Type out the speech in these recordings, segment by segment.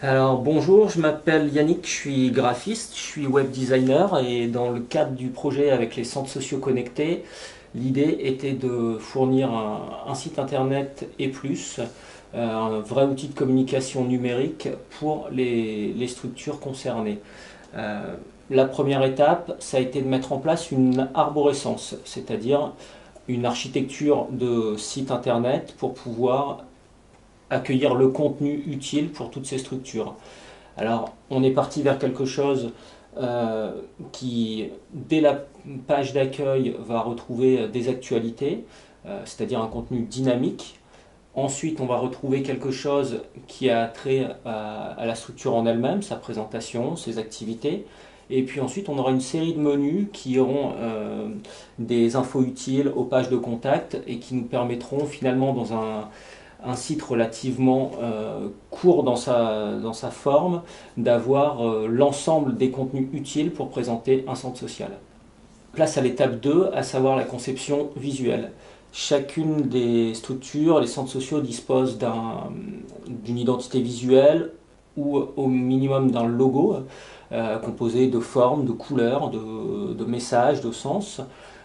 Alors bonjour, je m'appelle Yannick, je suis graphiste, je suis web designer et dans le cadre du projet avec les centres sociaux connectés, l'idée était de fournir un site internet et plus, un vrai outil de communication numérique pour les structures concernées. Euh, la première étape, ça a été de mettre en place une arborescence, c'est-à-dire une architecture de site internet pour pouvoir accueillir le contenu utile pour toutes ces structures. Alors, on est parti vers quelque chose qui, dès la page d'accueil, va retrouver des actualités, c'est-à-dire un contenu dynamique. Ensuite, on va retrouver quelque chose qui a trait à la structure en elle-même, sa présentation, ses activités. Et puis ensuite, on aura une série de menus qui auront des infos utiles aux pages de contact et qui nous permettront finalement, dans un site relativement court dans sa forme, d'avoir l'ensemble des contenus utiles pour présenter un centre social. Place à l'étape 2, à savoir la conception visuelle. Chacune des structures, les centres sociaux disposent d'une identité visuelle ou au minimum d'un logo composé de formes, de couleurs, de messages, de sens.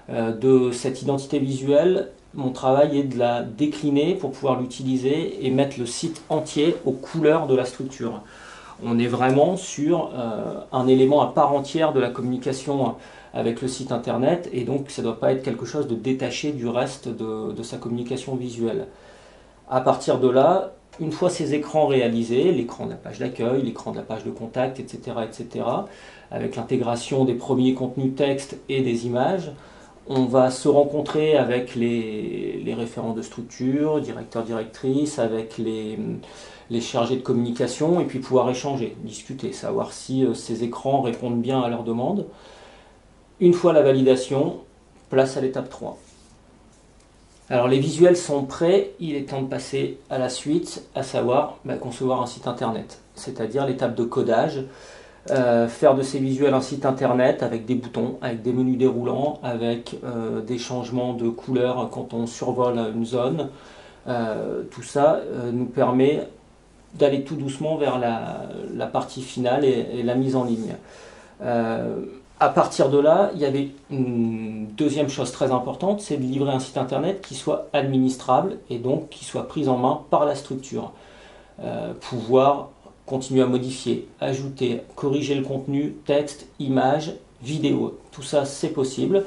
De cette identité visuelle, mon travail est de la décliner pour pouvoir l'utiliser et mettre le site entier aux couleurs de la structure. On est vraiment sur un élément à part entière de la communication avec le site internet et donc ça ne doit pas être quelque chose de détaché du reste de sa communication visuelle. À partir de là, une fois ces écrans réalisés, l'écran de la page d'accueil, l'écran de la page de contact, etc., avec l'intégration des premiers contenus texte et des images, on va se rencontrer avec les référents de structure, directeurs, directrices, avec les chargés de communication, et puis pouvoir échanger, discuter, savoir si ces écrans répondent bien à leurs demandes. Une fois la validation, place à l'étape 3. Alors les visuels sont prêts, il est temps de passer à la suite, à savoir concevoir un site internet, c'est-à-dire l'étape de codage. Faire de ces visuels un site internet avec des boutons, avec des menus déroulants, avec des changements de couleur quand on survole une zone. Tout ça nous permet d'aller tout doucement vers la partie finale et la mise en ligne. À partir de là, il y avait une deuxième chose très importante, c'est de livrer un site internet qui soit administrable et donc qui soit pris en main par la structure. Pouvoir continuer à modifier, ajouter, corriger le contenu, texte, images, vidéo. Tout ça, c'est possible.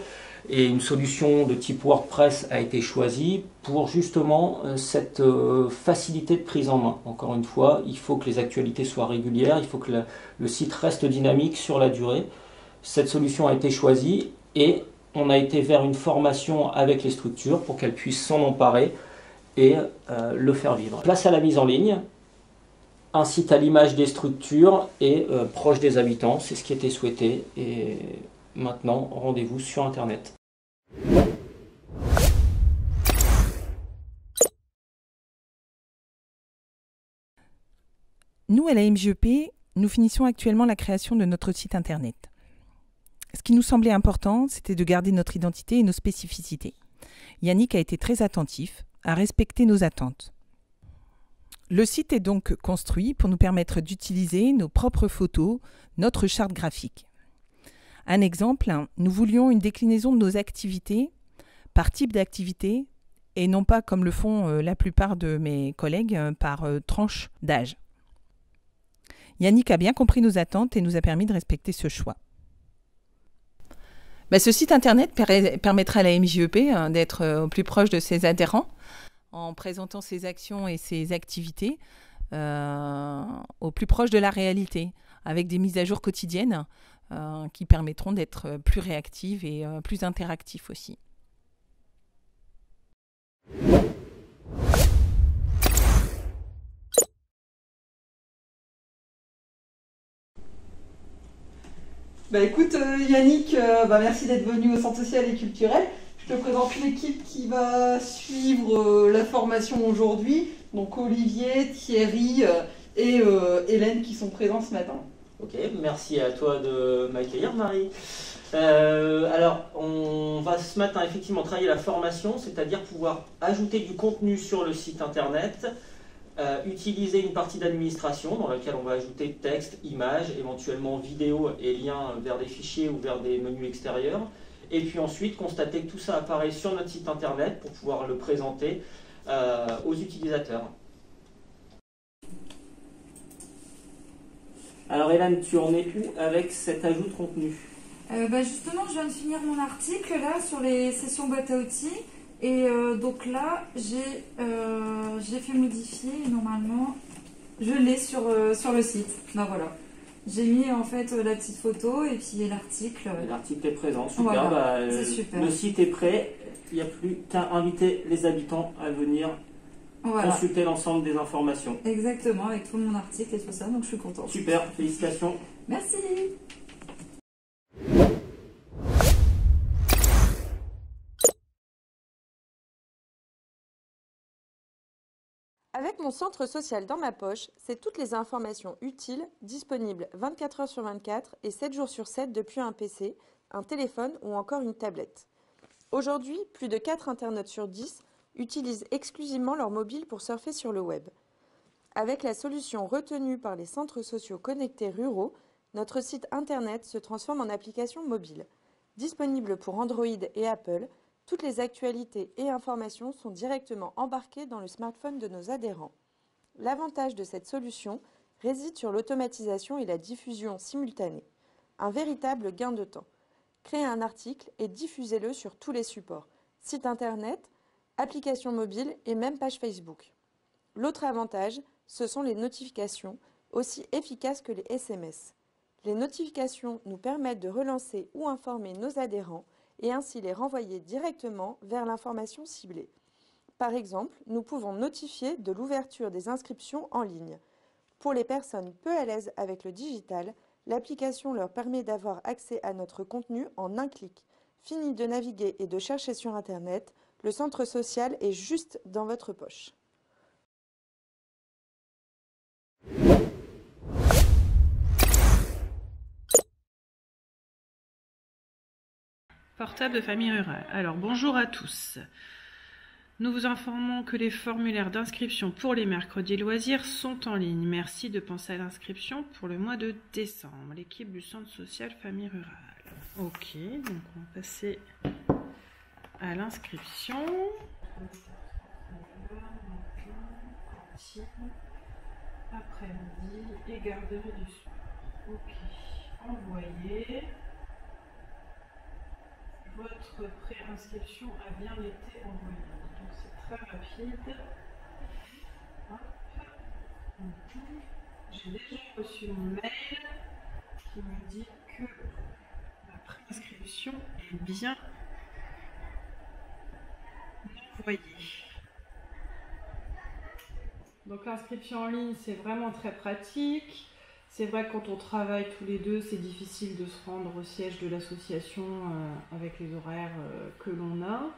Et une solution de type WordPress a été choisie pour justement cette facilité de prise en main. Encore une fois, il faut que les actualités soient régulières, il faut que le site reste dynamique sur la durée. Cette solution a été choisie et on a été vers une formation avec les structures pour qu'elles puissent s'en emparer et le faire vivre. Place à la mise en ligne. Un site à l'image des structures et proche des habitants, c'est ce qui était souhaité. Et maintenant, rendez-vous sur Internet. Nous, à la MJEP, nous finissons actuellement la création de notre site Internet. Ce qui nous semblait important, c'était de garder notre identité et nos spécificités. Yannick a été très attentif à respecter nos attentes. Le site est donc construit pour nous permettre d'utiliser nos propres photos, notre charte graphique. Un exemple, nous voulions une déclinaison de nos activités par type d'activité et non pas comme le font la plupart de mes collègues par tranche d'âge. Yannick a bien compris nos attentes et nous a permis de respecter ce choix. Ce site internet permettra à la MJEP d'être au plus proche de ses adhérents en présentant ses actions et ses activités au plus proche de la réalité, avec des mises à jour quotidiennes qui permettront d'être plus réactives et plus interactifs aussi. Écoute Yannick, merci d'être venu au Centre social et culturel. Je te présente l'équipe qui va suivre la formation aujourd'hui. Donc Olivier, Thierry et Hélène qui sont présents ce matin. Ok, merci à toi de m'accueillir, Marie. Alors, on va ce matin effectivement travailler la formation, c'est-à-dire pouvoir ajouter du contenu sur le site internet, Utiliser une partie d'administration dans laquelle on va ajouter texte, images, éventuellement vidéo et liens vers des fichiers ou vers des menus extérieurs. Et puis ensuite, constater que tout ça apparaît sur notre site internet pour pouvoir le présenter aux utilisateurs. Alors Hélène, tu en es où avec cet ajout de contenu? Justement, je viens de finir mon article là sur les sessions boîte à outils. Et donc là, j'ai fait modifier et normalement, je l'ai sur le site. Ben voilà. J'ai mis en fait la petite photo et puis l'article. L'article est présent, super. Voilà, c'est super. Le site est prêt, il n'y a plus qu'à inviter les habitants à venir consulter l'ensemble des informations. Exactement, avec tout mon article et tout ça, donc je suis contente. Super, félicitations. Merci. Avec mon centre social dans ma poche, c'est toutes les informations utiles disponibles 24 heures sur 24 et 7 jours sur 7 depuis un PC, un téléphone ou encore une tablette. Aujourd'hui, plus de 4 internautes sur 10 utilisent exclusivement leur mobile pour surfer sur le web. Avec la solution retenue par les centres sociaux connectés ruraux, notre site internet se transforme en application mobile. Disponible pour Android et Apple, toutes les actualités et informations sont directement embarquées dans le smartphone de nos adhérents. L'avantage de cette solution réside sur l'automatisation et la diffusion simultanée. Un véritable gain de temps. Créez un article et diffusez-le sur tous les supports, site internet, application mobile et même page Facebook. L'autre avantage, ce sont les notifications, aussi efficaces que les SMS. Les notifications nous permettent de relancer ou informer nos adhérents et ainsi les renvoyer directement vers l'information ciblée. Par exemple, nous pouvons notifier de l'ouverture des inscriptions en ligne. Pour les personnes peu à l'aise avec le digital, l'application leur permet d'avoir accès à notre contenu en un clic. Fini de naviguer et de chercher sur Internet, le centre social est juste dans votre poche. Portable de famille rurale. Alors bonjour à tous. Nous vous informons que les formulaires d'inscription pour les mercredis loisirs sont en ligne. Merci de penser à l'inscription pour le mois de décembre. L'équipe du centre social famille rurale. Ok, donc on va passer à l'inscription. Après-midi et garderie du soir. Ok, envoyé. Votre préinscription a bien été envoyée. Donc c'est très rapide. Hop. J'ai déjà reçu mon mail qui me dit que la préinscription est bien envoyée. Donc l'inscription en ligne, c'est vraiment très pratique. C'est vrai que quand on travaille tous les deux, c'est difficile de se rendre au siège de l'association avec les horaires que l'on a.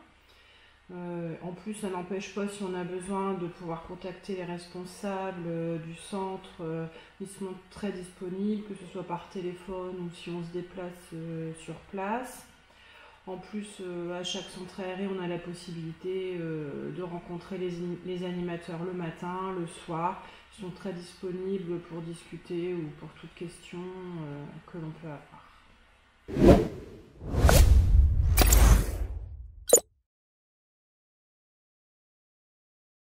En plus, ça n'empêche pas, si on a besoin, de pouvoir contacter les responsables du centre. Ils sont très disponibles, que ce soit par téléphone ou si on se déplace sur place. En plus, à chaque centre aéré, on a la possibilité de rencontrer les animateurs le matin, le soir. Ils sont très disponibles pour discuter ou pour toute question que l'on peut avoir.